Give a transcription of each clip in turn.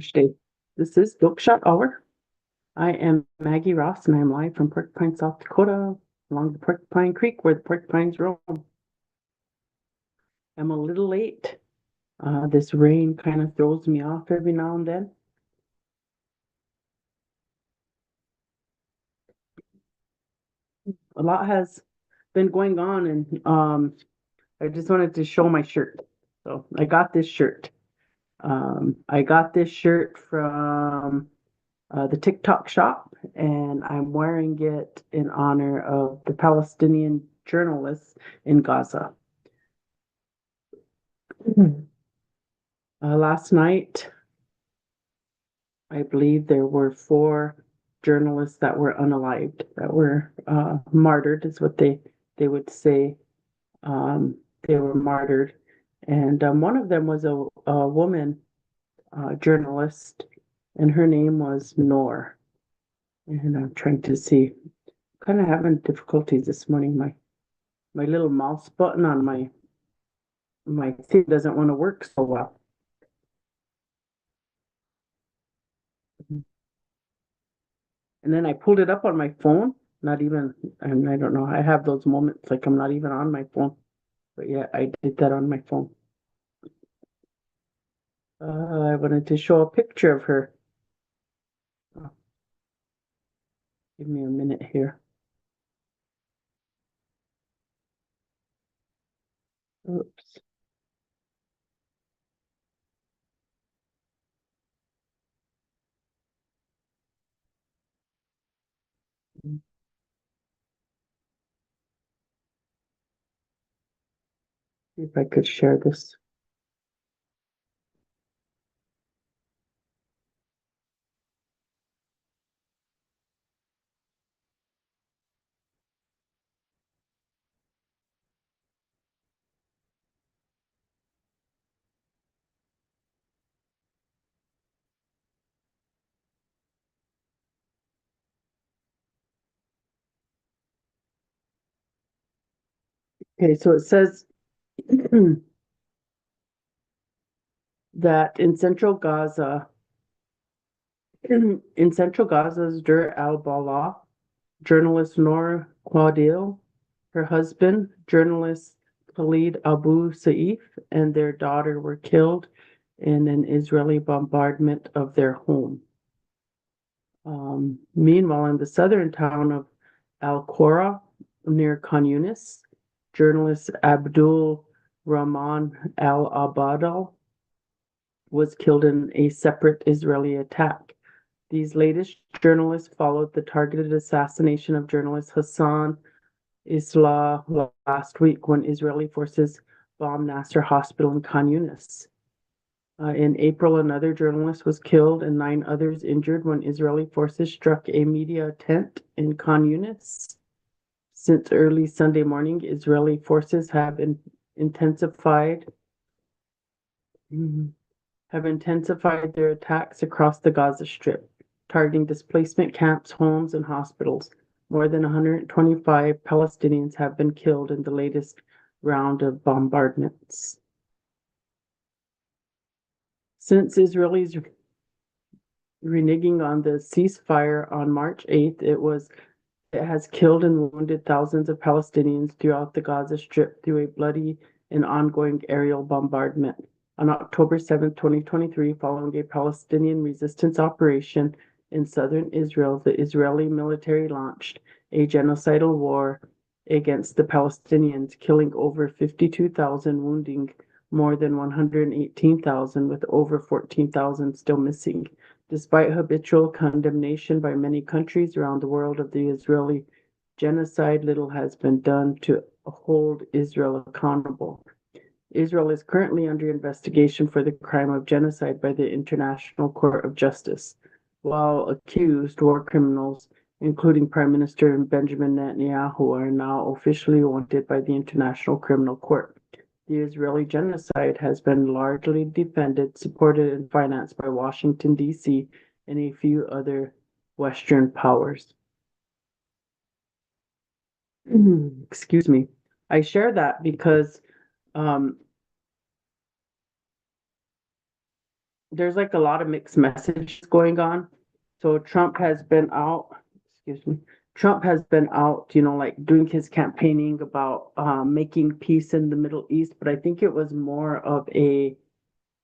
Stay. This is Bookshot Hour. I am Maggie Ross, and I am live from Porcupine, South Dakota, along the Porcupine Creek where the porcupines roam. I'm a little late. This rain kind of throws me off every now and then. A lot has been going on, and I just wanted to show my shirt. So I got this shirt. I got this shirt from the TikTok shop, and I'm wearing it in honor of the Palestinian journalists in Gaza. Last night, I believe there were 4 journalists that were unalived, that were martyred, is what they would say. They were martyred, and one of them was a woman journalist, and her name was Noor. And I'm trying to see, kind of having difficulties this morning. My little mouse button on my thing doesn't want to work so well. And then I pulled it up on my phone, not even, and I don't know, I have those moments like I'm not even on my phone, but yeah, I did that on my phone. I wanted to show a picture of her. Oh, give me a minute here. Oops. See if I could share this. Okay, so it says that in central Gaza's Dir al-Balah, journalist Noor Quadil, her husband, journalist Khalid Abu Saif, and their daughter were killed in an Israeli bombardment of their home. Meanwhile, in the southern town of Al Qura, near Khan Yunis, journalist Abdul Rahman Al Abadal was killed in a separate Israeli attack. These latest journalists followed the targeted assassination of journalist Hassan Islah last week when Israeli forces bombed Nasser Hospital in Khan Yunis. In April, another journalist was killed and 9 others injured when Israeli forces struck a media tent in Khan Yunis. Since early Sunday morning, Israeli forces intensified their attacks across the Gaza Strip, targeting displacement camps, homes, and hospitals. More than 125 Palestinians have been killed in the latest round of bombardments. Since Israelis reneging on the ceasefire on March 8th, it has killed and wounded thousands of Palestinians throughout the Gaza Strip through a bloody and ongoing aerial bombardment. On October 7, 2023, following a Palestinian resistance operation in southern Israel, the Israeli military launched a genocidal war against the Palestinians, killing over 52,000, wounding more than 118,000, with over 14,000 still missing. Despite habitual condemnation by many countries around the world of the Israeli genocide, little has been done to hold Israel accountable. Israel is currently under investigation for the crime of genocide by the International Court of Justice, while accused war criminals, including Prime Minister Benjamin Netanyahu, are now officially wanted by the International Criminal Court. The Israeli genocide has been largely defended, supported, and financed by Washington, D.C., and a few other Western powers. Excuse me. I share that because um, there's like a lot of mixed messages going on. So Trump has been out, excuse me, Trump has been out, like doing his campaigning about making peace in the Middle East, but I think it was more of a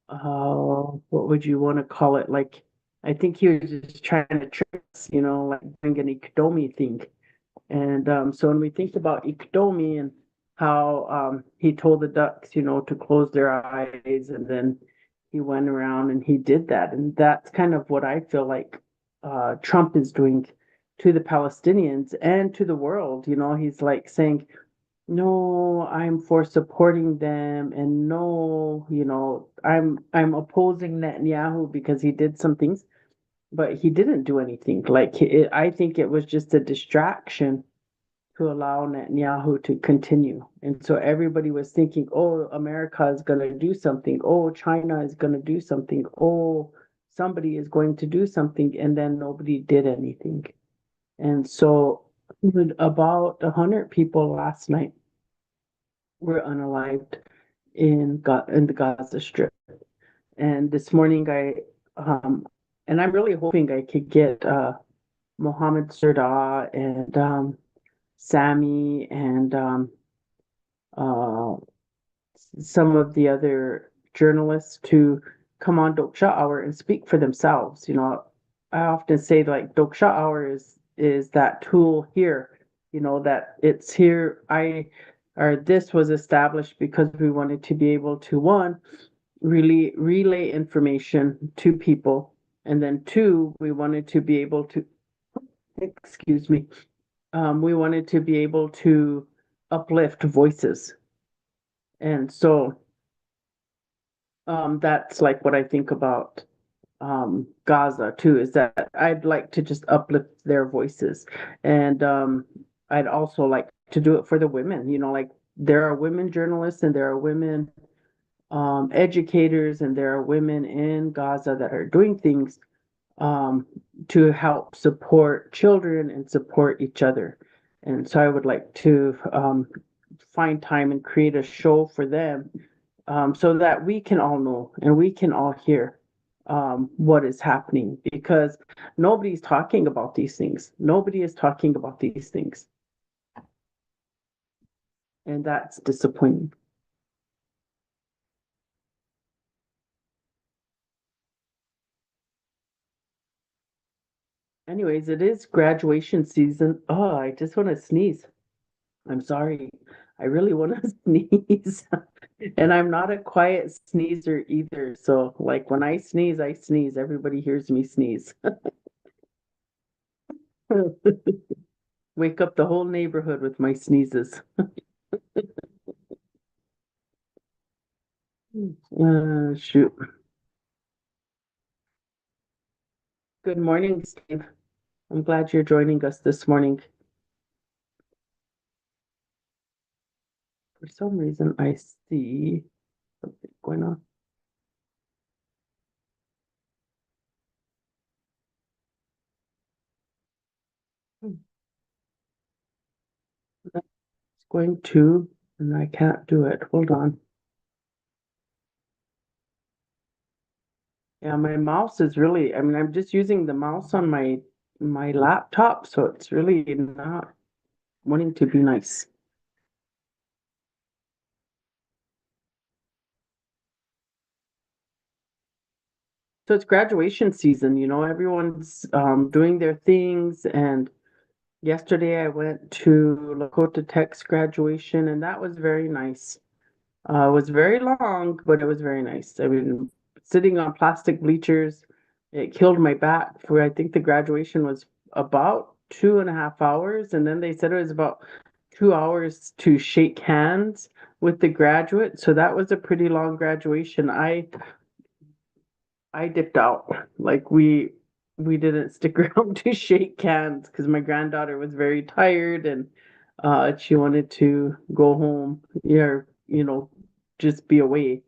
what would you want to call it? Like, I think he was just trying to trick us, like doing an economy thing. And so when we think about Iktomi and how he told the ducks, to close their eyes, and then he went around and he did that. And that's kind of what I feel like Trump is doing to the Palestinians and to the world. He's like saying, no, I'm for supporting them, and no, I'm opposing Netanyahu because he did some things, but he didn't do anything. Like I think it was just a distraction to allow Netanyahu to continue. And so everybody was thinking, oh, America is going to do something. Oh, China is going to do something. Oh, somebody is going to do something. And then nobody did anything. And so about 100 people last night were unalived in the Gaza Strip. And this morning and I'm really hoping I could get Mohammed Sirda and Sammy and uh, some of the other journalists to come on Doksha Hour and speak for themselves. I often say like Doksha Hour is that tool here, that it's here. Or this was established because we wanted to be able to, one, really relay information to people, and then two, we wanted to be able to, excuse me, we wanted to be able to uplift voices. And so that's like what I think about Gaza too, is that I'd like to just uplift their voices. And I'd also like to do it for the women, like there are women journalists and there are women educators and there are women in Gaza that are doing things um, to help support children and support each other. And so I would like to find time and create a show for them so that we can all know and we can all hear what is happening, because nobody's talking about these things. Nobody is talking about these things. And that's disappointing. Anyways, it is graduation season. Oh, I just want to sneeze. I'm sorry. I really want to sneeze. And I'm not a quiet sneezer either. So, like, when I sneeze, I sneeze. Everybody hears me sneeze. Wake up the whole neighborhood with my sneezes. Shoot. Good morning, Steve. I'm glad you're joining us this morning. For some reason, I see something going on. Hmm. It's going to, and I can't do it. Hold on. Yeah, my mouse is really, I mean, I'm just using the mouse on my laptop, so it's really not wanting to be nice. So it's graduation season, everyone's doing their things. And yesterday I went to Lakota Tech's graduation, and that was very nice. It was very long, but it was very nice. I mean, sitting on plastic bleachers, it killed my back. For I think the graduation was about 2.5 hours, and then they said it was about 2 hours to shake hands with the graduate. So that was a pretty long graduation. I dipped out. Like we didn't stick around to shake hands because my granddaughter was very tired, and she wanted to go home. Yeah, just be away.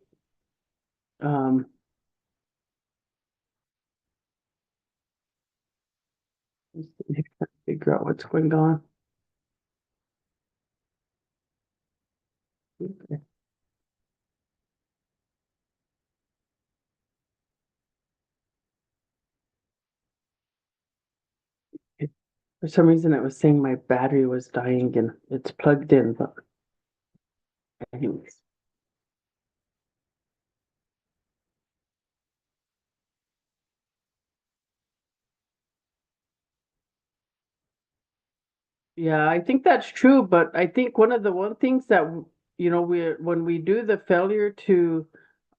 Um, figure out what's going on. Okay. For some reason, it was saying my battery was dying and it's plugged in, but anyways. Yeah, I think that's true, but I think one of the one things that we when we do the failure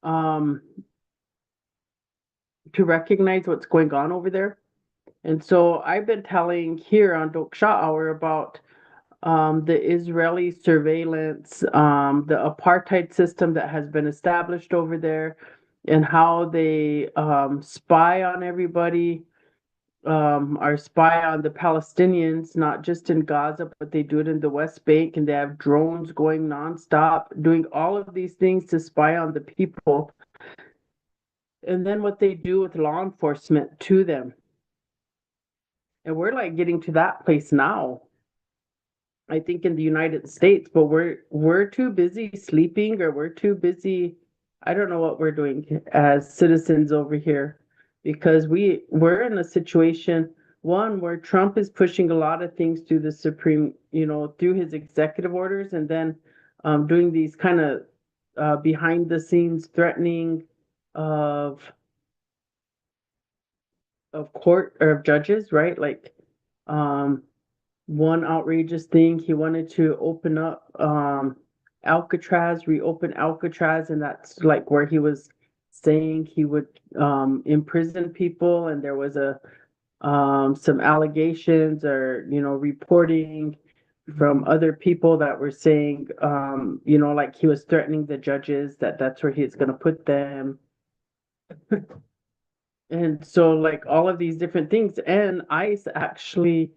um to recognize what's going on over there. And so I've been telling here on Toksa Hour about the Israeli surveillance, the apartheid system that has been established over there, and how they spy on everybody, or spy on the Palestinians, not just in Gaza, but they do it in the West Bank, and they have drones going nonstop, doing all of these things to spy on the people. And then what they do with law enforcement to them. And we're like getting to that place now, I think in the United States, but we're too busy sleeping, or we're too busy. I don't know what we're doing as citizens over here, because we're in a situation, one, where Trump is pushing a lot of things through the Supreme, through his executive orders, and then doing these kind of behind the scenes threatening of court or of judges, right? Like um one outrageous thing, he wanted to open up Alcatraz, reopen Alcatraz, and that's like where he was saying he would imprison people, and there was a some allegations, or reporting from other people that were saying, like he was threatening the judges that that's where he's going to put them. And so like all of these different things, and ICE actually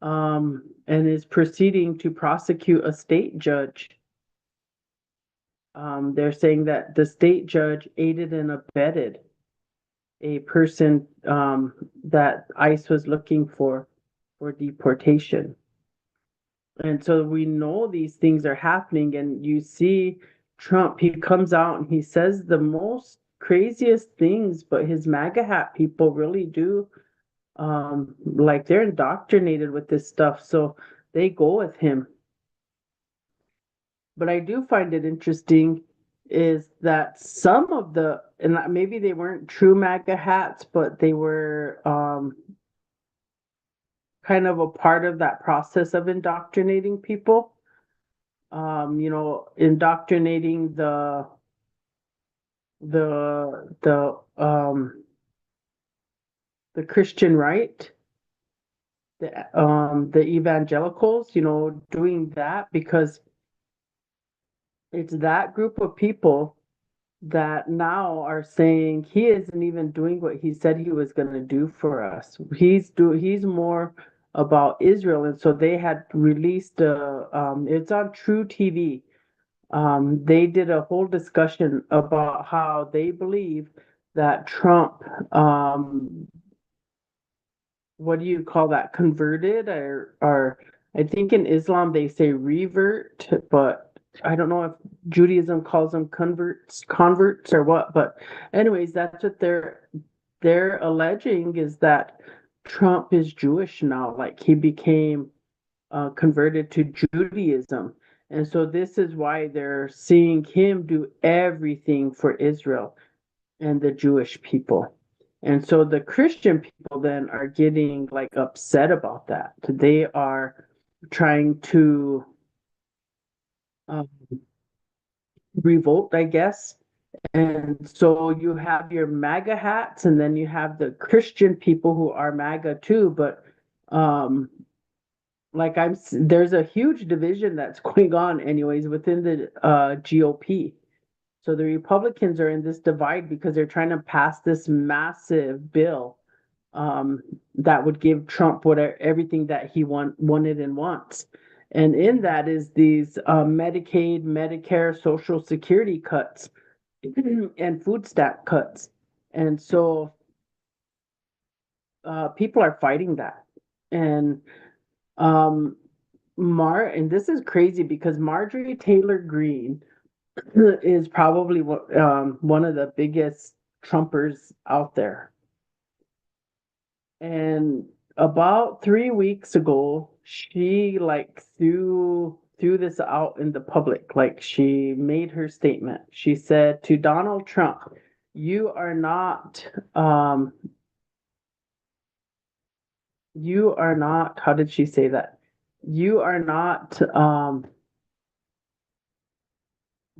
and is proceeding to prosecute a state judge. They're saying that the state judge aided and abetted a person that ICE was looking for deportation. And so we know these things are happening, and you see Trump, he comes out and he says the most craziest things, but his MAGA hat people really do, like they're indoctrinated with this stuff, so they go with him. But I do find it interesting is that some of the, and maybe they weren't true MAGA hats, but they were kind of a part of that process of indoctrinating people. Indoctrinating the Christian right, the evangelicals, doing that, because it's that group of people that now are saying he isn't even doing what he said he was going to do for us. He's more about Israel, and so they had released it's on True TV. They did a whole discussion about how they believe that Trump, what do you call that, converted, or I think in Islam they say revert, but I don't know if Judaism calls them converts or what. But anyways, that's what they're alleging, is that Trump is Jewish now, like he became converted to Judaism. And so this is why they're seeing him do everything for Israel and the Jewish people. And so the Christian people then are getting like upset about that. They are trying to um, revolt, I guess. And so you have your MAGA hats, and then you have the Christian people who are MAGA too. But um, like there's a huge division that's going on, anyways, within the GOP. So the Republicans are in this divide because they're trying to pass this massive bill that would give Trump whatever everything that he wanted and wants. And in that is these Medicaid, Medicare, Social Security cuts and food stamp cuts. And so people are fighting that. And um, and this is crazy because Marjorie Taylor Greene is probably one of the biggest Trumpers out there. And About 3 weeks ago, she like threw this out in the public. Like she made her statement. She said to Donald Trump, "You are not, you are not." How did she say that? You are not.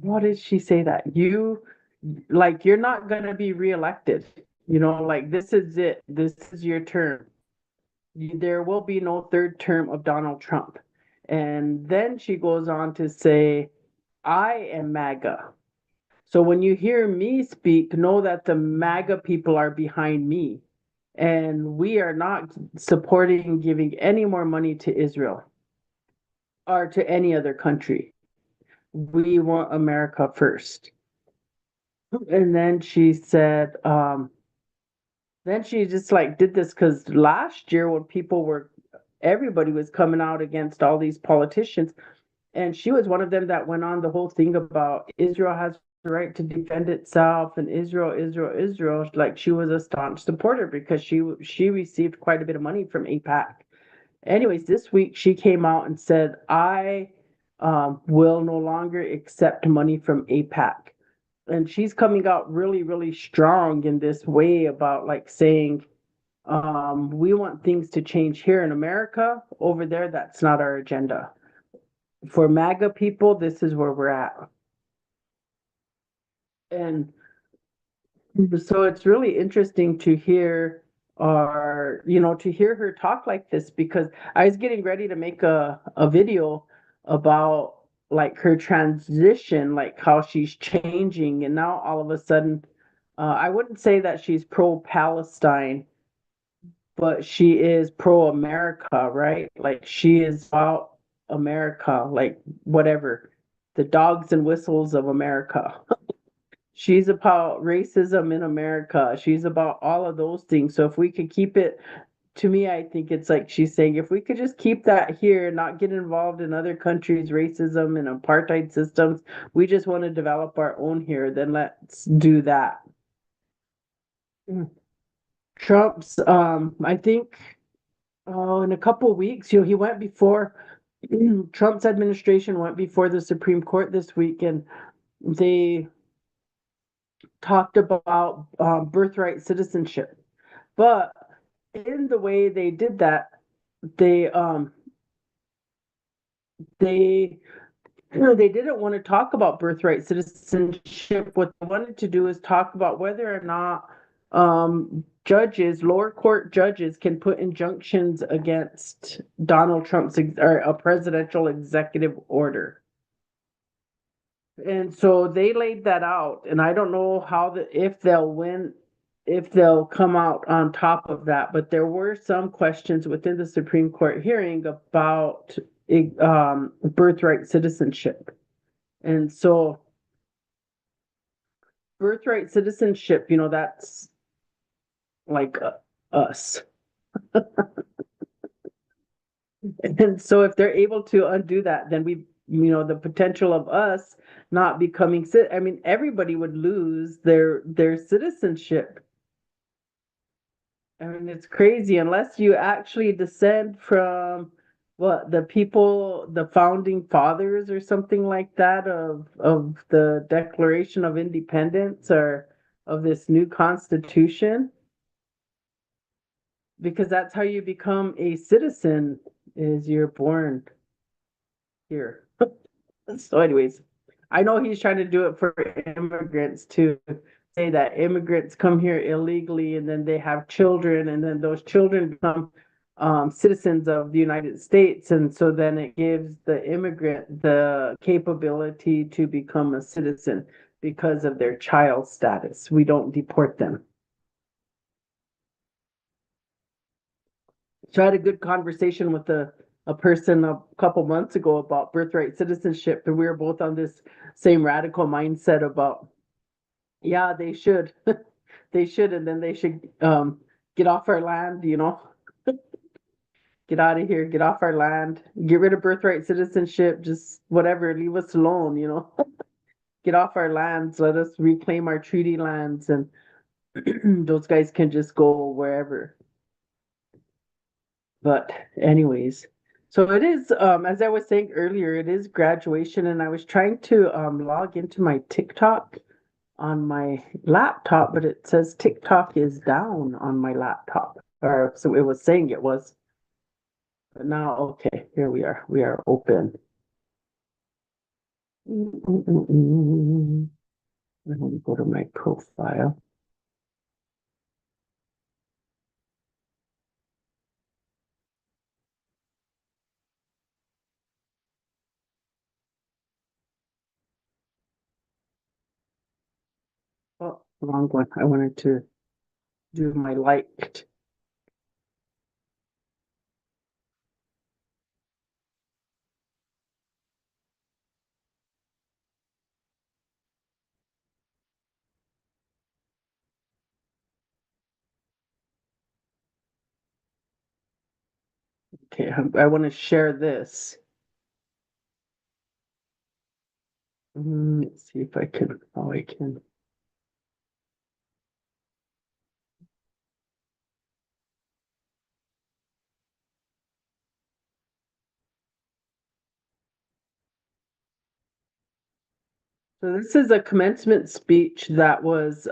What did she say that? Like you're not gonna be reelected. Like this is it. This is your term. There will be no third term of Donald Trump. And then she goes on to say, I am MAGA. So when you hear me speak, know that the MAGA people are behind me. And we are not supporting giving any more money to Israel or to any other country. We want America first. And then she just like did this because last year when everybody was coming out against all these politicians, and she was one of them that went on the whole thing about Israel has the right to defend itself and Israel. Like she was a staunch supporter because she received quite a bit of money from AIPAC. Anyways, this week she came out and said, I will no longer accept money from AIPAC. And she's coming out really, really strong in this way about like saying, we want things to change here in America. Over there, that's not our agenda. For MAGA people, this is where we're at. And so it's really interesting to hear to hear her talk like this because I was getting ready to make a video about like her transition, like how she's changing, and now all of a sudden, I wouldn't say that she's pro-Palestine, but she is pro-America, right? Like she is about America, like whatever, the dogs and whistles of America. She's about racism in America. She's about all of those things. So if we could keep it, to me, I think it's like she's saying, if we could just keep that here, not get involved in other countries' racism and apartheid systems, we just want to develop our own here, then let's do that. Trump's, I think, in a couple of weeks, he went before Trump's administration went before the Supreme Court this week, and they talked about birthright citizenship. But in the way they did that, they they they didn't want to talk about birthright citizenship. What they wanted to do is talk about whether or not judges, lower court judges, can put injunctions against Donald Trump's or a presidential executive order. And so they laid that out, and I don't know if they'll win, if they'll come out on top of that. But there were some questions within the Supreme Court hearing about birthright citizenship, and so birthright citizenship, that's like us. And so if they're able to undo that, then the potential of us not becoming I mean, everybody would lose their citizenship. I mean, it's crazy unless you actually descend from what the people, the founding fathers or something like that of the Declaration of Independence or of this new constitution, because that's how you become a citizen is you're born here. So anyways, I know he's trying to do it for immigrants too. Say that immigrants come here illegally and then they have children and then those children become citizens of the United States. And so then it gives the immigrant the capability to become a citizen because of their child status. We don't deport them. So I had a good conversation with a person a couple months ago about birthright citizenship, and we were both on this same radical mindset about, yeah, they should, they should, and then they should get off our land, get out of here, get off our land, get rid of birthright citizenship, just whatever, leave us alone, get off our lands, let us reclaim our treaty lands, and those guys can just go wherever. But anyways, so it is, as I was saying earlier, it is graduation, and I was trying to log into my TikTok on my laptop, but it says TikTok is down on my laptop. Or so it was saying it was. But now, okay, here we are. We are open. Let me go to my profile. Oh, wrong one. I wanted to do my liked. Okay, I want to share this. Let's see if I can. Oh, I can. So this is a commencement speech that was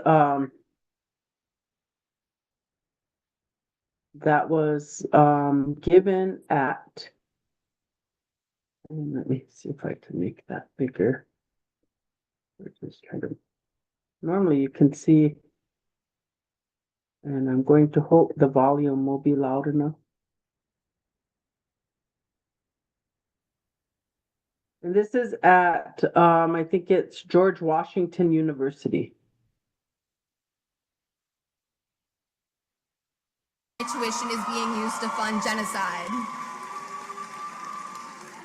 given at, and let me see if I can make that bigger. We're just trying to, normally you can see, and I'm going to hope the volume will be loud enough. And this is at, I think it's George Washington University. Tuition is being used to fund genocide.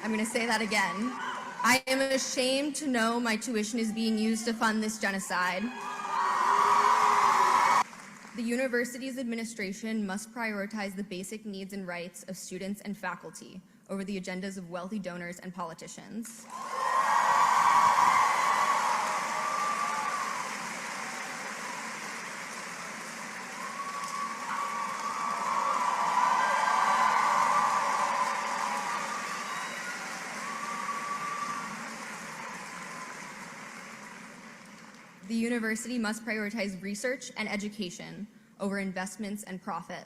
I'm going to say that again. I am ashamed to know my tuition is being used to fund this genocide. The university's administration must prioritize the basic needs and rights of students and faculty over the agendas of wealthy donors and politicians. The university must prioritize research and education over investments and profit.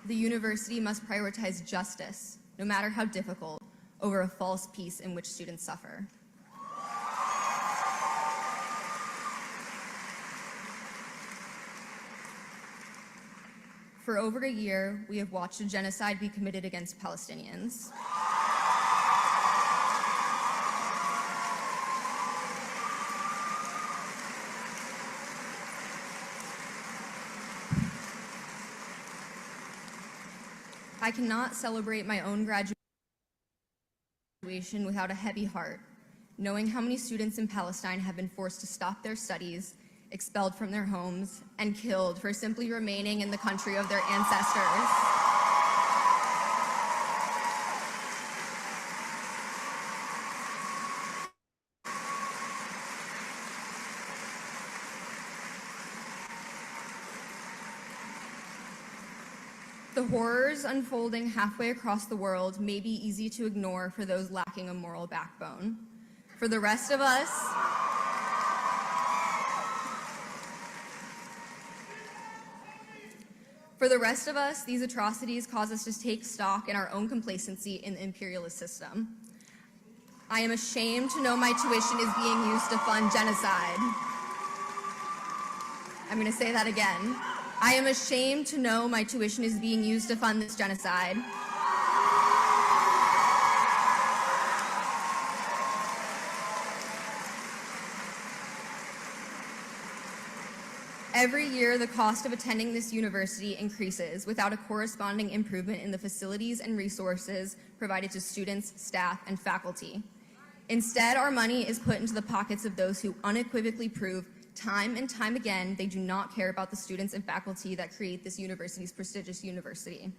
The university must prioritize justice, no matter how difficult, over a false peace in which students suffer. For over a year, we have watched a genocide be committed against Palestinians. I cannot celebrate my own graduation without a heavy heart, knowing how many students in Palestine have been forced to stop their studies, expelled from their homes, and killed for simply remaining in the country of their ancestors. The horrors unfolding halfway across the world may be easy to ignore for those lacking a moral backbone. For the rest of us, these atrocities cause us to take stock in our own complacency in the imperialist system. I am ashamed to know my tuition is being used to fund genocide. I'm going to say that again. I am ashamed to know my tuition is being used to fund this genocide. Every year, the cost of attending this university increases without a corresponding improvement in the facilities and resources provided to students, staff, and faculty. Instead, our money is put into the pockets of those who unequivocally prove time and time again they do not care about the students and faculty that create this university's prestigious university.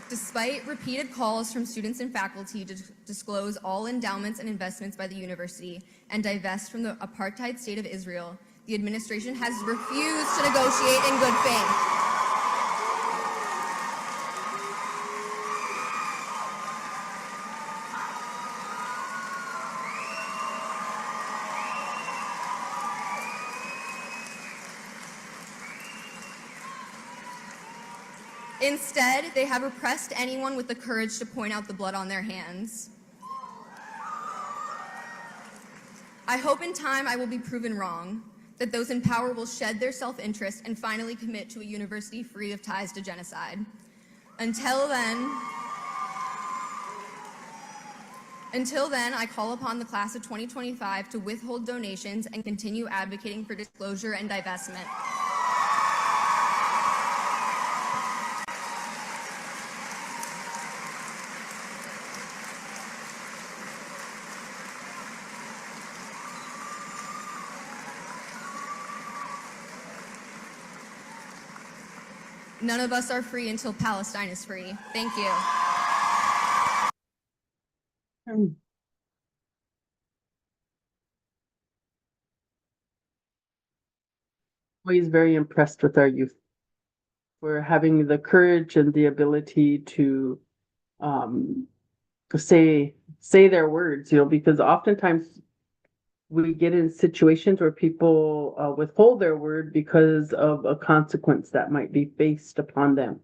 Despite repeated calls from students and faculty to disclose all endowments and investments by the university and divest from the apartheid state of Israel, the administration has refused to negotiate in good faith. Instead, they have repressed anyone with the courage to point out the blood on their hands. I hope in time I will be proven wrong, that those in power will shed their self-interest and finally commit to a university free of ties to genocide. Until then, I call upon the class of 2025 to withhold donations and continue advocating for disclosure and divestment. None of us are free until Palestine is free. Thank you. Always very impressed with our youth for having the courage and the ability to say their words, because oftentimes we get in situations where people withhold their word because of a consequence that might be faced upon them.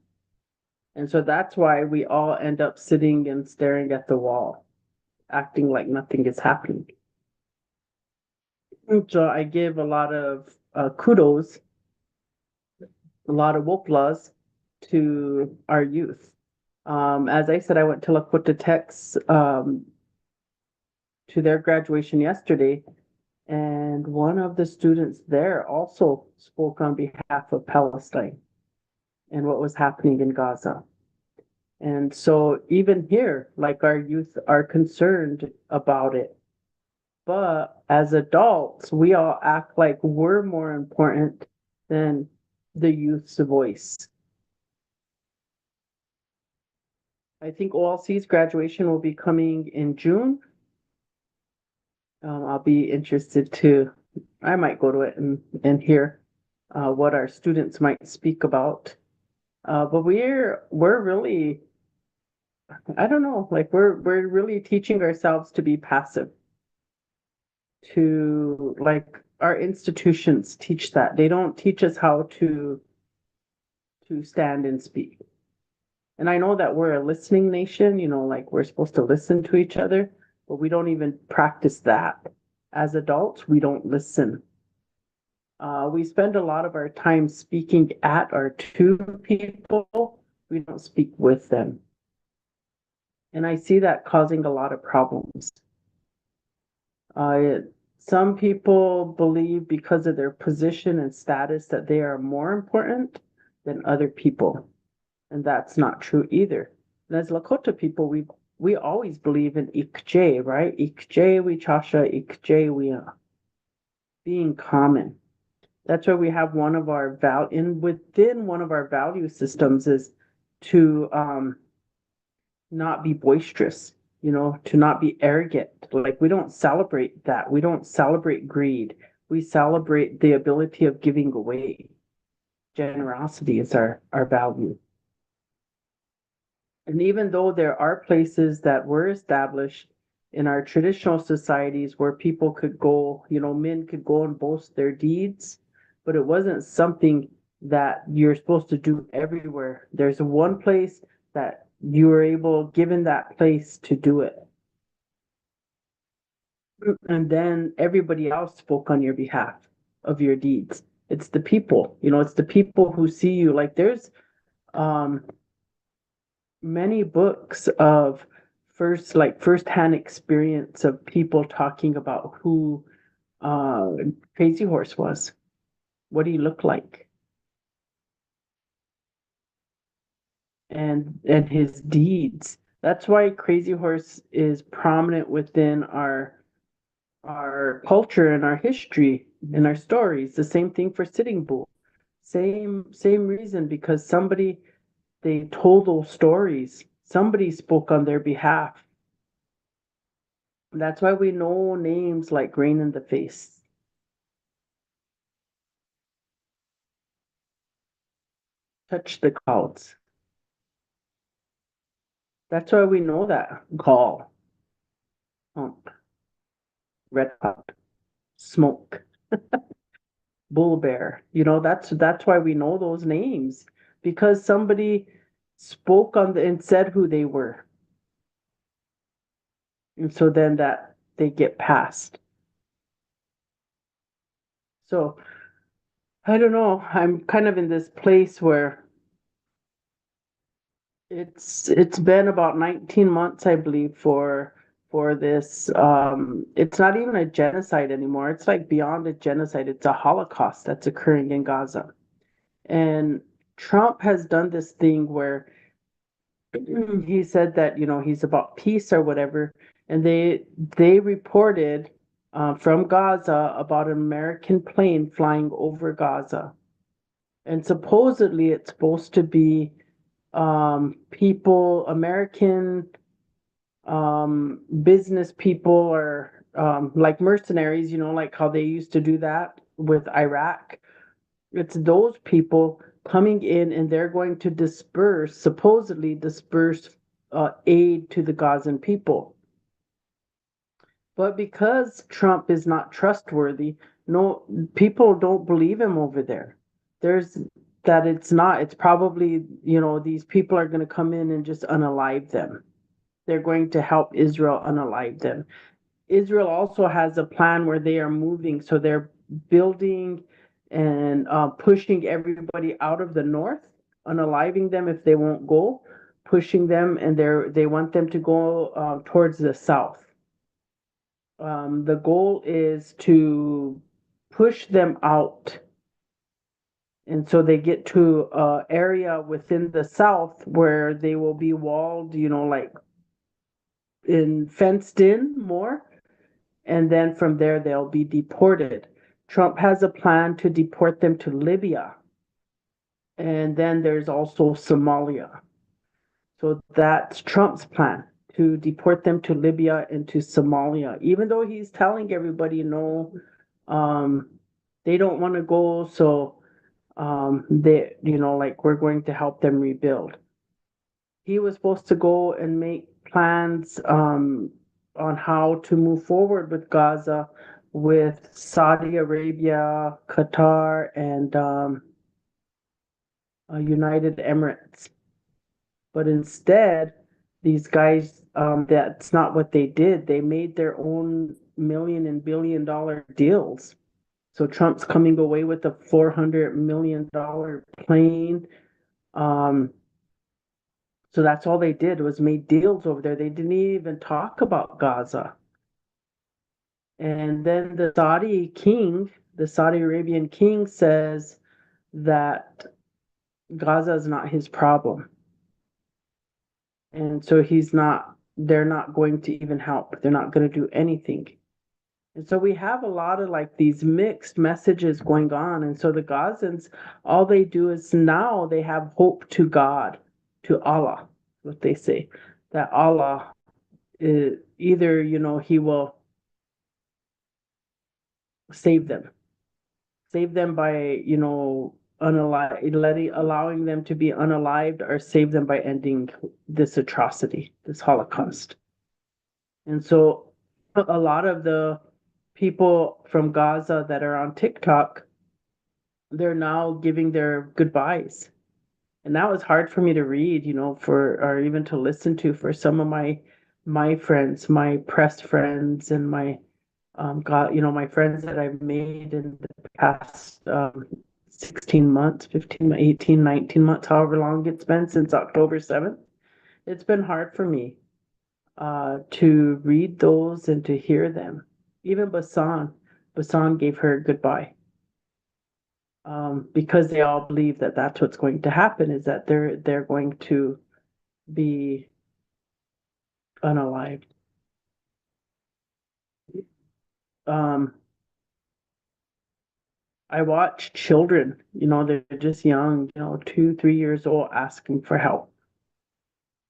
And so that's why we all end up sitting and staring at the wall, acting like nothing is happening. And so I give a lot of kudos, a lot of woplas to our youth. As I said, I went to Lakota Tech's to their graduation yesterday, and one of the students there also spoke on behalf of Palestine and what was happening in Gaza. And so even here, like, our youth are concerned about it. But as adults, we all act like we're more important than the youth's voice. I think OLC's graduation will be coming in June. I'll be interested I might go to it and hear what our students might speak about. But we're really, I don't know, like we're really teaching ourselves to be passive. To, like, our institutions teach that. They don't teach us how to stand and speak. And I know that we're a listening nation, like we're supposed to listen to each other, but we don't even practice that. As adults, we don't listen. We spend a lot of our time speaking at or to people. We don't speak with them. And I see that causing a lot of problems. Some people believe because of their position and status that they are more important than other people. And that's not true either. And as Lakota people, we always believe in ikje, right? Ikje wichasha, ikje wia. Being common. That's why we have one of our within one of our value systems is to not be boisterous, to not be arrogant. Like, we don't celebrate that. We don't celebrate greed. We celebrate the ability of giving away. Generosity is our value. And even though there are places that were established in our traditional societies where people could go, men could go and boast their deeds, but it wasn't something that you're supposed to do everywhere. There's one place that you were given that place to do it. And then everybody else spoke on your behalf of your deeds. It's the people, it's the people who see you. Like, there's many books of first-hand experience of people talking about who Crazy Horse was. What he looked like. And his deeds. That's why Crazy Horse is prominent within our culture and our history and our stories. The same thing for Sitting Bull. Same reason, because somebody They told those stories. Somebody spoke on their behalf. That's why we know names like Rain in the Face. Touch the Clouds. That's why we know that. Gall, Hump, Red Cloud, Smoke, Bull Bear. That's why we know those names because somebody spoke on and said who they were. And so then that they get passed. So I don't know. I'm kind of in this place where it's been about 19 months, I believe, for this. It's not even a genocide anymore. It's like beyond a genocide. It's a Holocaust that's occurring in Gaza. And Trump has done this thing where he said that, he's about peace or whatever. And they reported from Gaza about an American plane flying over Gaza. And supposedly it's supposed to be people, American business people or like mercenaries, like how they used to do that with Iraq. It's those people coming in and they're going to supposedly disperse aid to the Gazan people. But because Trump is not trustworthy, no people don't believe him over there. There's that it's probably, these people are going to come in and just unalive them. They're going to help Israel unalive them. Israel also has a plan where they are moving, so they're building and pushing everybody out of the north, unaliving them if they won't go, pushing them, and they want them to go towards the south. The goal is to push them out, and so they get to an area within the south where they will be walled, like in fenced in more, and then from there they'll be deported. Trump has a plan to deport them to Libya, and then there's also Somalia. So that's Trump's plan, to deport them to Libya and to Somalia, even though he's telling everybody no, um, they don't want to go. So they, like we're going to help them rebuild. He was supposed to go and make plans on how to move forward with Gaza with Saudi Arabia, Qatar, and United Emirates. But instead, these guys, that's not what they did. They made their own million and billion-dollar deals. So Trump's coming away with a $400 million plane. Um, so that's all they did was made deals over there. They didn't even talk about Gaza. And then the Saudi Arabian king says that Gaza is not his problem. And so they're not going to even help. They're not going to do anything. And so we have a lot of like these mixed messages going on. And so the Gazans, all they do is now they have hope to God, to Allah, what they say, that Allah is either, he will save them, by, allowing them to be unalived, or save them by ending this atrocity, this Holocaust. And so a lot of the people from Gaza that are on TikTok, they're now giving their goodbyes. And that was hard for me to read, or even to listen to for some of my friends, my press friends, and my my friends that I've made in the past 16 months, 15, 18, 19 months, however long it's been since October 7th. It's been hard for me to read those and to hear them. Even Basan gave her goodbye, because they all believe that that's what's going to happen, is that they're going to be unalived. Um, I watch children, they're just young, 2, 3 years old asking for help.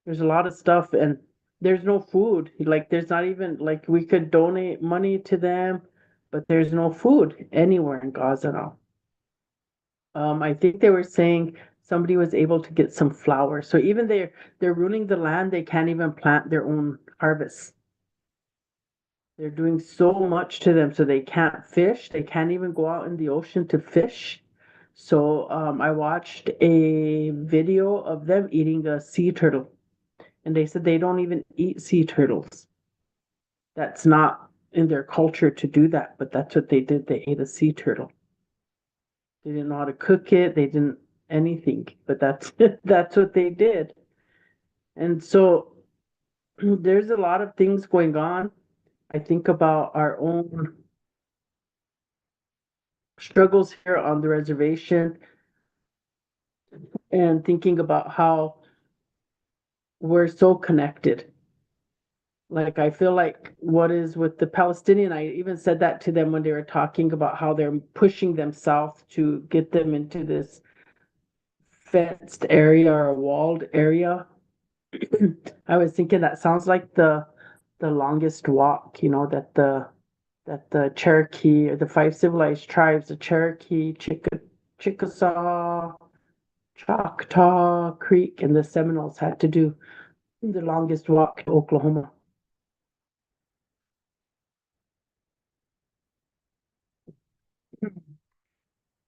There's a lot of stuff and there's no food. Like there's not even like we could donate money to them, but there's no food anywhere in Gaza now. I think they were saying somebody was able to get some flour. So even they're ruining the land, they can't even plant their own harvests. They're doing so much to them, so they can't fish. They can't even go out in the ocean to fish. So I watched a video of them eating a sea turtle, and they said they don't even eat sea turtles. That's not in their culture to do that, but that's what they did. They ate a sea turtle. They didn't know how to cook it. They didn't anything, but that's that's what they did. And so there's a lot of things going on. I think about our own struggles here on the reservation and thinking about how we're so connected. Like I feel like what is with the Palestinian, I even said that to them when they were talking about how they're pushing them south to get them into this fenced area or a walled area. I was thinking that sounds like the longest walk, that the Cherokee or the five civilized tribes, the Cherokee, Chickasaw, Choctaw Creek, and the Seminoles had to do the longest walk to Oklahoma.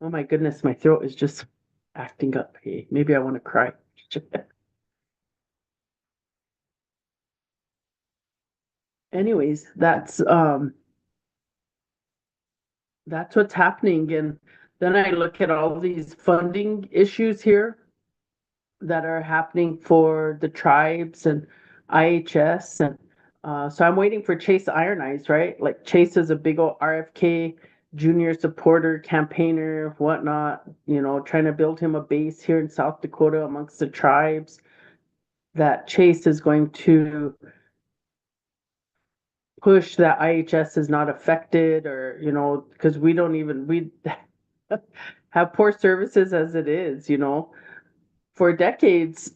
Oh my goodness, my throat is just acting up. Hey, maybe I want to cry. Anyways, that's what's happening. And then I look at all these funding issues here that are happening for the tribes and IHS. And so I'm waiting for Chase Iron Eyes, right? Like Chase is a big old RFK junior supporter, campaigner, whatnot, trying to build him a base here in South Dakota amongst the tribes. That Chase is going to push that IHS is not affected or, because we have poor services as it is, for decades,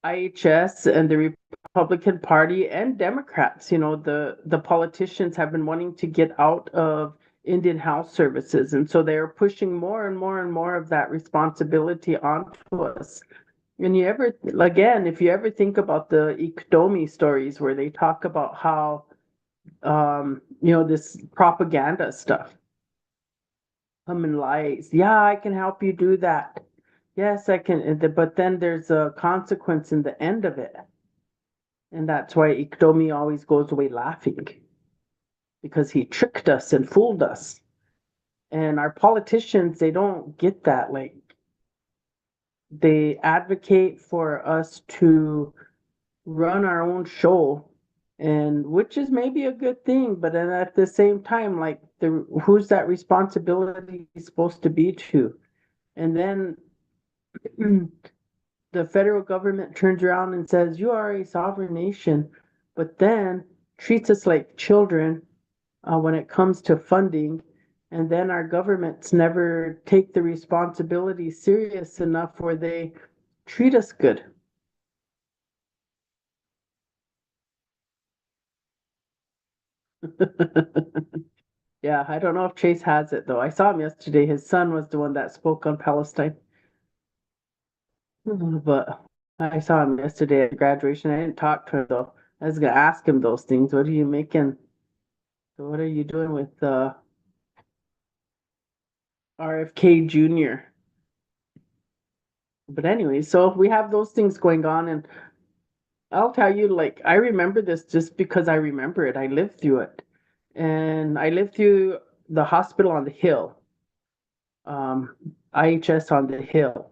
IHS and the Republican Party and Democrats, the politicians have been wanting to get out of Indian health services. And so they're pushing more and more and more of that responsibility onto us. And if you ever think about the Iktomi stories where they talk about how, this propaganda stuff, come and lies. Yeah, I can help you do that. Yes, I can. But then there's a consequence in the end of it. And that's why Iktomi always goes away laughing because he tricked us and fooled us. And our politicians, they don't get that. Like, they advocate for us to run our own show, and which is maybe a good thing, but then at the same time, like, who's that responsibility supposed to be to? And then the federal government turns around and says, you are a sovereign nation, but then treats us like children when it comes to funding. And then our governments never take the responsibility serious enough where they treat us good. Yeah, I don't know if Chase has it though. I saw him yesterday. His son was the one that spoke on Palestine. But I saw him yesterday at graduation. I didn't talk to him though. I was gonna ask him those things. What are you making? What are you doing with RFK Jr.? But anyway, so we have those things going on, and I'll tell you, like, I remember this just because I remember it. I lived through it, and I lived through the hospital on the hill, um, IHS on the hill.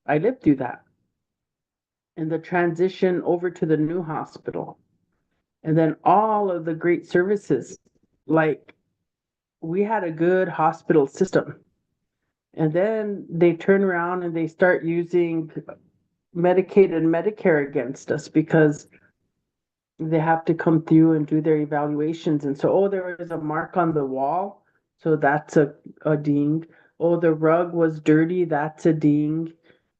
I lived through that, and the transition over to the new hospital, and then all of the great services. Like, we had a good hospital system, and then they turn around and they start using Medicaid and Medicare against us because they have to come through and do their evaluations. And so, oh, there was a mark on the wall. So that's a ding. Oh, the rug was dirty, that's a ding.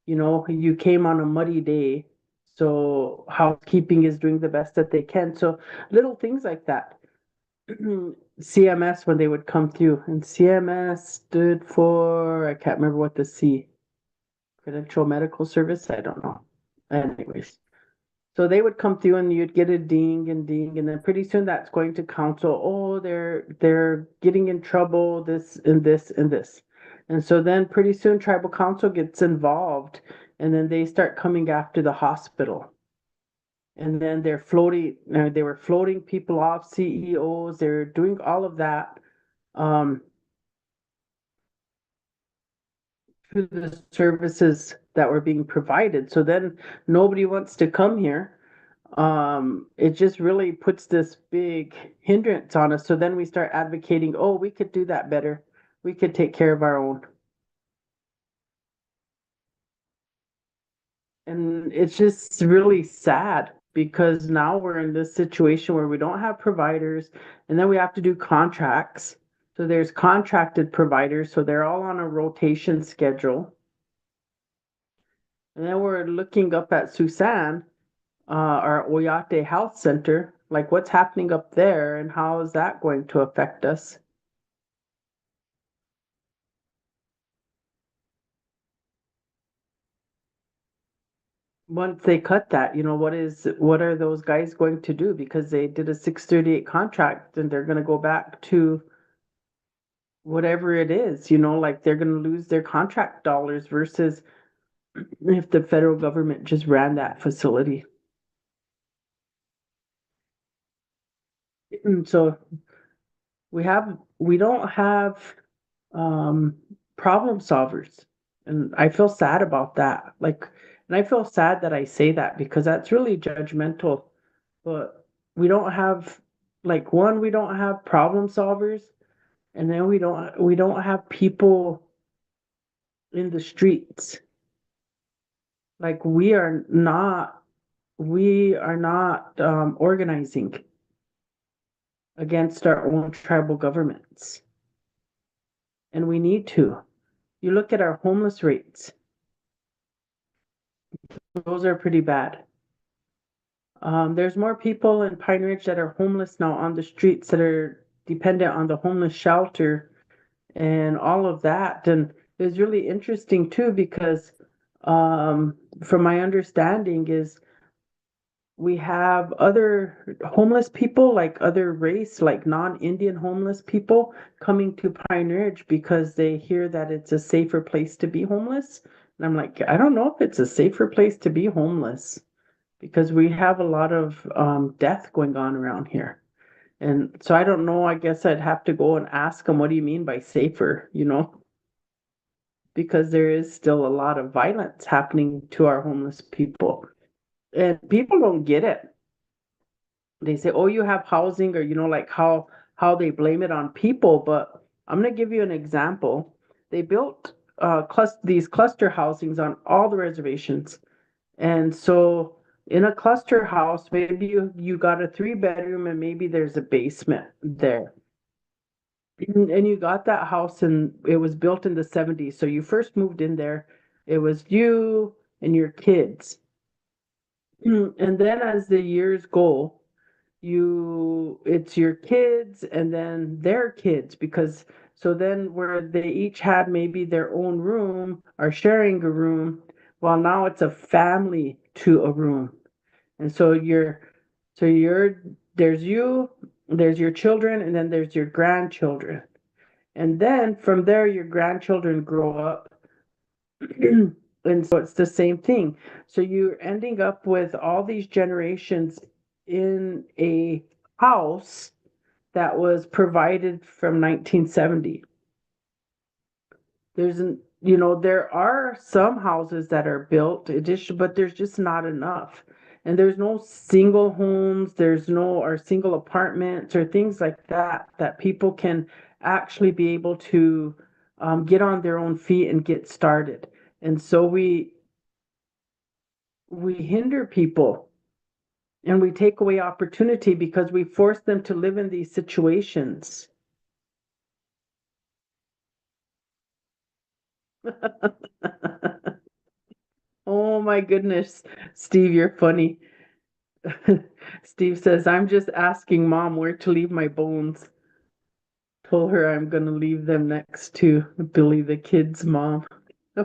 You know, you came on a muddy day. So housekeeping is doing the best that they can. So little things like that. CMS when they would come through, and CMS stood for, I can't remember what the C, Credential Medical Service, I don't know. Anyways, so they would come through and you'd get a ding and ding, and then pretty soon that's going to council. Oh, they're getting in trouble, this and this and this. And so then pretty soon tribal council gets involved, and then they start coming after the hospital. And then they were floating people off, CEOs, they're doing all of that um through the services that were being provided. So then nobody wants to come here. It just really puts this big hindrance on us. So then we start advocating, oh, we could do that better. We could take care of our own. And it's just really sad because now we're in this situation where we don't have providers and then we have to do contracts. So there's contracted providers, so they're all on a rotation schedule. And then we're looking up at Susan, our Oyate Health Center, like what's happening up there and how is that going to affect us? Once they cut that, what are those guys going to do? Because they did a 638 contract and they're going to go back to whatever it is, like they're going to lose their contract dollars versus if the federal government just ran that facility. And so we don't have um problem solvers. And I feel sad about that. And I feel sad that I say that because that's really judgmental. But we don't have one, we don't have problem solvers, and then we don't have people in the streets. Like we are not organizing against our own tribal governments. And we need to. You look at our homeless rates, those are pretty bad. There's more people in Pine Ridge that are homeless now on the streets that are dependent on the homeless shelter and all of that. And it's really interesting too because from my understanding is we have other homeless people, like other race, like non-Indian homeless people coming to Pine Ridge because they hear that it's a safer place to be homeless. And I'm like, I don't know if it's a safer place to be homeless because we have a lot of death going on around here. And so I don't know, I guess I'd have to go and ask them, what do you mean by safer, Because there is still a lot of violence happening to our homeless people. And people don't get it. They say, "Oh, you have housing," or like how they blame it on people. But I'm gonna give you an example. They built these cluster housings on all the reservations, and so in a cluster house, maybe you got a 3 bedroom and maybe there's a basement there. And you got that house and it was built in the 70s. So you first moved in there. It was you and your kids. And then as the years go, it's your kids and then their kids because so then where they each had maybe their own room or sharing a room, well now it's a family to a room. And so there's you, there's your children, and then there's your grandchildren. And then from there your grandchildren grow up. And so it's the same thing. So you're ending up with all these generations in a house that was provided from 1970. There are some houses that are built addition, but there's just not enough. And there's no single homes, there's no or single apartments or things like that people can actually be able to get on their own feet and get started. And so we hinder people and we take away opportunity because we force them to live in these situations. Oh my goodness. Steve, you're funny. Steve says, I'm just asking mom where to leave my bones. Told her I'm gonna leave them next to Billy the kid's mom.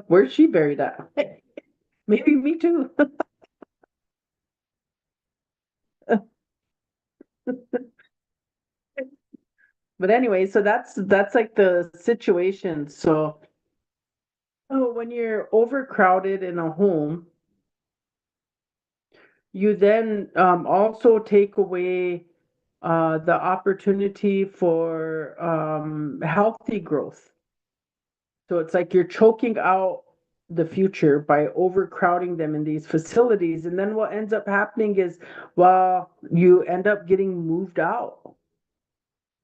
Where's she buried at? Maybe me too. But anyway, so that's like the situation. So oh, when you're overcrowded in a home, you then also take away the opportunity for healthy growth. So it's like you're choking out the future by overcrowding them in these facilities. And then what ends up happening is, well, you end up getting moved out.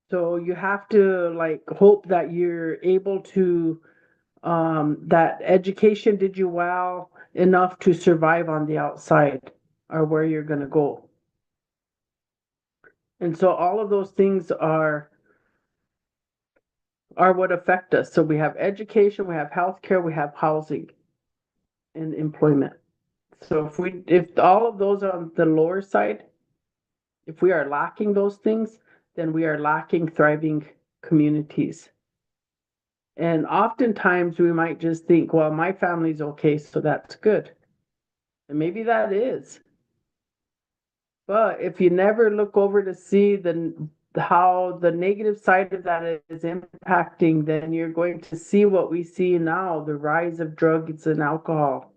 So you have to like hope that you're able to that education did you well enough to survive on the outside or where you're going to go. And so all of those things are what affect us. So we have education, we have healthcare, we have housing and employment. So if all of those are on the lower side, if we are lacking those things, then we are lacking thriving communities. And oftentimes we might just think, well, my family's okay, so that's good. And maybe that is. But if you never look over to see how the negative side of that is impacting, then you're going to see what we see now, the rise of drugs and alcohol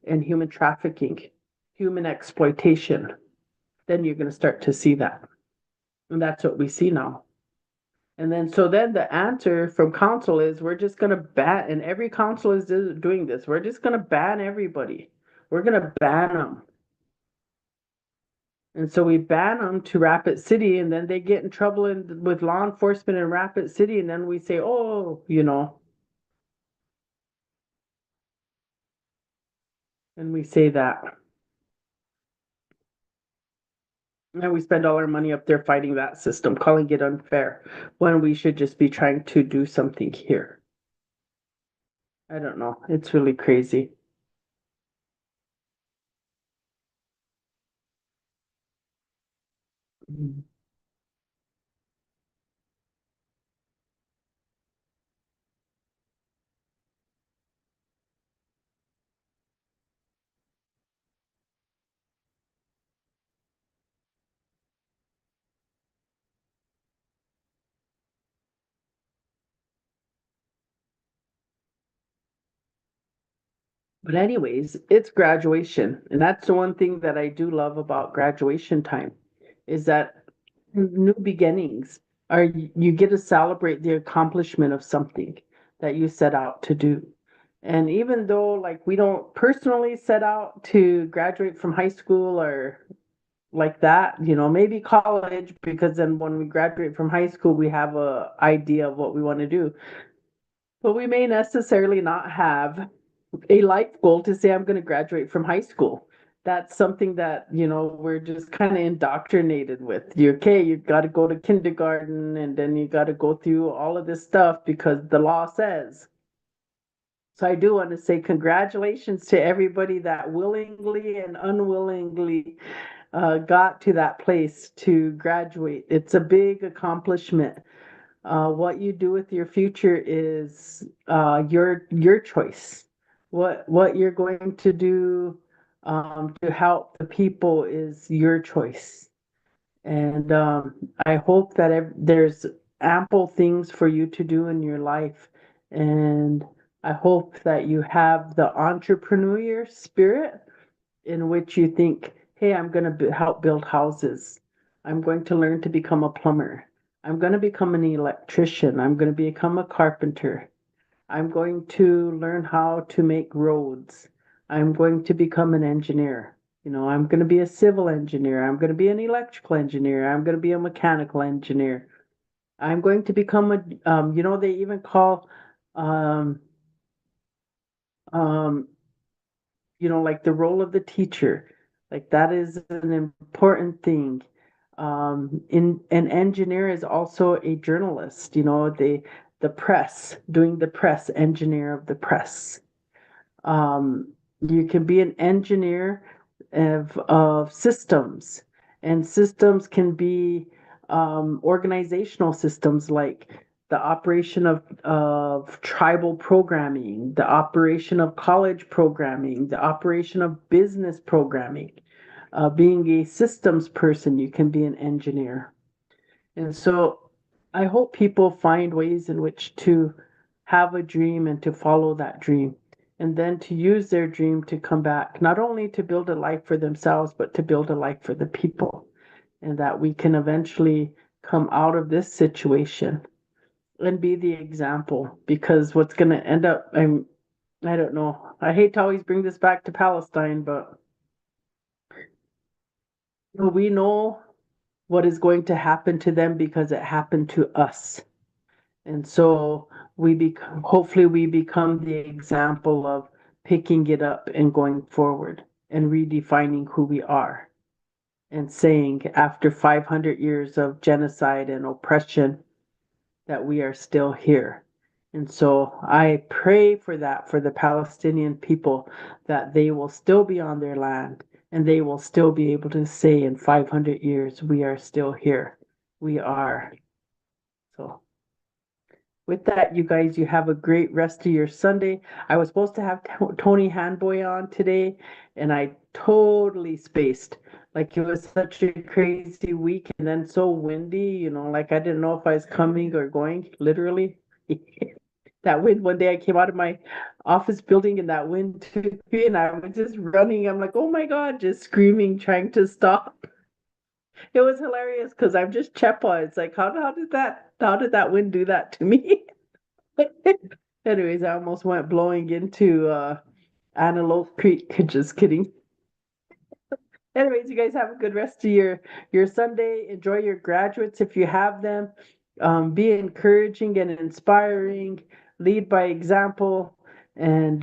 and human trafficking, human exploitation. Then you're going to start to see that. And that's what we see now. And then, so then the answer from council is we're just going to ban, and every council is doing this. We're just going to ban everybody. We're going to ban them. And so we ban them to Rapid City, and then they get in trouble with law enforcement in Rapid City. And then we say, oh, and we say that. And we spend all our money up there fighting that system, calling it unfair, when we should just be trying to do something here. I don't know. It's really crazy. Mm. But anyways, it's graduation. And that's the one thing that I do love about graduation time is that new beginnings are you get to celebrate the accomplishment of something that you set out to do. And even though like we don't personally set out to graduate from high school or like that, maybe college, because then when we graduate from high school, we have a idea of what we want to do. But we may necessarily not have a life goal to say I'm going to graduate from high school. That's something that, we're just kind of indoctrinated with. You got to go to kindergarten and then you got to go through all of this stuff because the law says. So I do want to say congratulations to everybody that willingly and unwillingly got to that place to graduate. It's a big accomplishment. What you do with your future is your choice. What you're going to do to help the people is your choice. And I hope that there's ample things for you to do in your life. And I hope that you have the entrepreneur spirit in which you think, hey, I'm going to help build houses. I'm going to learn to become a plumber. I'm going to become an electrician. I'm going to become a carpenter. I'm going to learn how to make roads. I'm going to become an engineer. I'm going to be a civil engineer. I'm going to be an electrical engineer. I'm going to be a mechanical engineer. I'm going to become they even call, um, um, like the role of the teacher, like that is an important thing. In an engineer is also a journalist. They the press, doing the press, engineer of the press. You can be an engineer of systems, and systems can be organizational systems like the operation of tribal programming, the operation of college programming, the operation of business programming. Being a systems person, you can be an engineer. And so I hope people find ways in which to have a dream and to follow that dream, and then to use their dream to come back, not only to build a life for themselves, but to build a life for the people, and that we can eventually come out of this situation and be the example. Because what's going to end up, I don't know. I hate to always bring this back to Palestine, but we know what is going to happen to them because it happened to us. And so hopefully we become the example of picking it up and going forward and redefining who we are and saying after 500 years of genocide and oppression that we are still here. And so I pray for that for the Palestinian people, that they will still be on their land and they will still be able to say in 500 years, we are still here. We are. So with that, you guys, you have a great rest of your Sunday. I was supposed to have Tony Handboy on today, and I totally spaced. Like it was such a crazy week and then so windy, like I didn't know if I was coming or going, literally. That wind, one day I came out of my office building and that wind took me and I was just running. I'm like, oh my God, just screaming, trying to stop. It was hilarious because I'm just Chepa. It's like, how did that wind do that to me? Anyways, I almost went blowing into Antelope Creek. Just kidding. Anyways, you guys have a good rest of your Sunday. Enjoy your graduates if you have them. Be encouraging and inspiring. Lead by example. And